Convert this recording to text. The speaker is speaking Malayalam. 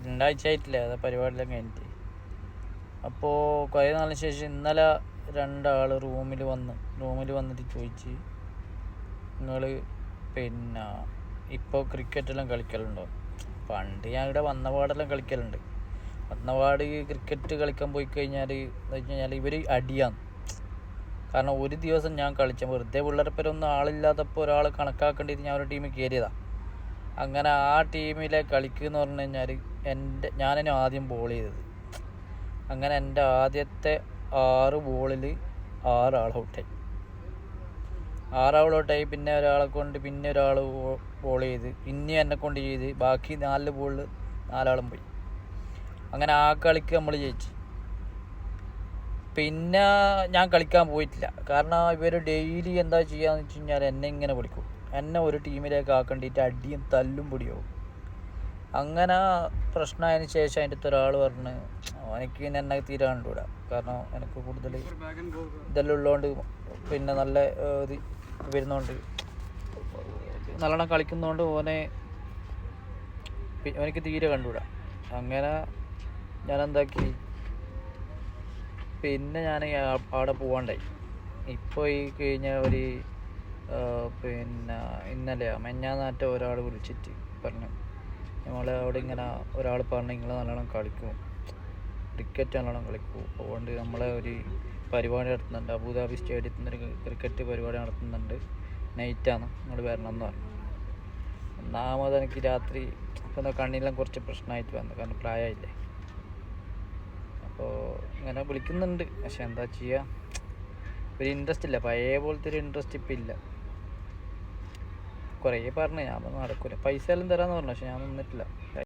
രണ്ടാഴ്ച ആയിട്ടില്ല അത് പരിപാടിയെല്ലാം കഴിഞ്ഞിട്ട്. അപ്പോൾ കുറേ നാളിന് ശേഷം ഇന്നലെ രണ്ടാൾ റൂമിൽ വന്നിട്ട് ചോദിച്ച്, നിങ്ങൾ പിന്നെ ഇപ്പോൾ ക്രിക്കറ്റെല്ലാം കളിക്കലുണ്ടോ? പണ്ട് ഞാൻ ഇവിടെ വന്നപാടെല്ലാം കളിക്കലുണ്ട്. വന്നപാട് ക്രിക്കറ്റ് കളിക്കാൻ പോയി കഴിഞ്ഞാൽ എന്ന് വെച്ച് കഴിഞ്ഞാൽ ഇവർ അടിയാണ്. കാരണം ഒരു ദിവസം ഞാൻ കളിച്ച വെറുതെ പിള്ളേരപ്പരൊന്നും ആളില്ലാത്തപ്പോൾ ഒരാൾ കണക്കാക്കേണ്ടിയിട്ട് ഞാൻ ഒരു ടീമിൽ കയറിയതാണ്. അങ്ങനെ ആ ടീമിലെ കളിക്കുമെന്ന് പറഞ്ഞു കഴിഞ്ഞാൽ ഞാനാണ് ആദ്യം ബോൾ ചെയ്തത്. അങ്ങനെ എൻ്റെ ആദ്യത്തെ 6 ബോളിൽ 6 ആൾ ഔട്ടായി. 6 ആൾ ഔട്ടായി. പിന്നെ ഒരാളെ കൊണ്ട് പിന്നെ ഒരാൾ ബോൾ ചെയ്ത് പിന്നെ എന്നെ കൊണ്ട് ചെയ്ത് ബാക്കി 4 ബോളിൽ 4 ആളും പോയി. അങ്ങനെ ആ കളിക്ക് നമ്മൾ ജയിച്ചു. പിന്നെ ഞാൻ കളിക്കാൻ പോയിട്ടില്ല. കാരണം ഇവർ ഡെയിലി എന്താ ചെയ്യാന്ന് വെച്ച് കഴിഞ്ഞാൽ എന്നെ ഇങ്ങനെ വിളിക്കും. എന്നെ ഒരു ടീമിലേക്ക് ആക്കേണ്ടിയിട്ട് അടിയും തല്ലും പൊടിയാവും. അങ്ങനെ പ്രശ്നമായതിന് ശേഷം അതിൻ്റെ അടുത്ത് ഒരാൾ പറഞ്ഞ്, എനിക്ക് എന്നെ തീരെ കണ്ടുകൂടാ. കാരണം എനിക്ക് കൂടുതൽ ഇതെല്ലാം ഉള്ളതുകൊണ്ട്, പിന്നെ നല്ല ഇത് വരുന്നതുകൊണ്ട്, നല്ലോണം കളിക്കുന്നതുകൊണ്ട് എനിക്ക് തീരെ കണ്ടുകൂടാ. അങ്ങനെ ഞാൻ എന്താക്കി, പിന്നെ ഞാൻ അവിടെ പോകാണ്ടായി. ഇപ്പോൾ ഈ കഴിഞ്ഞ പിന്നെ മെഞ്ഞാന്നാറ്റം ഒരാൾ വിളിച്ചിട്ട് പറഞ്ഞു, നമ്മളെ അവിടെ ഇങ്ങനെ ഒരാൾ പറഞ്ഞു നിങ്ങൾ നല്ലോണം കളിക്കും, ക്രിക്കറ്റ് നല്ലോണം കളിക്കും, അതുകൊണ്ട് നമ്മളെ ഒരു പരിപാടി നടത്തുന്നുണ്ട്, അബുദാബി സ്റ്റേഡിയത്തിൽ നിന്നൊരു ക്രിക്കറ്റ് പരിപാടി നടത്തുന്നുണ്ട്, നൈറ്റാണ്, നിങ്ങൾ വരണം എന്ന് പറഞ്ഞു. ഒന്നാമത് എനിക്ക് രാത്രി ഇപ്പം കണ്ണിലെല്ലാം കുറച്ച് പ്രശ്നമായിട്ട് വന്നു, കാരണം പ്രായമായില്ലേ. അപ്പോൾ ഇങ്ങനെ വിളിക്കുന്നുണ്ട്, പക്ഷെ എന്താ ചെയ്യുക, ഒരു ഇൻട്രസ്റ്റ് ഇല്ല, പഴയ പോലത്തെ ഒരു ഇൻട്രസ്റ്റ് ഇപ്പം ഇല്ല. കുറേ പറഞ്ഞു, ഞാൻ നടക്കൂല, പൈസ എല്ലാം തരാമെന്ന് പറഞ്ഞു, പക്ഷെ ഞാൻ നിന്നിട്ടില്ല.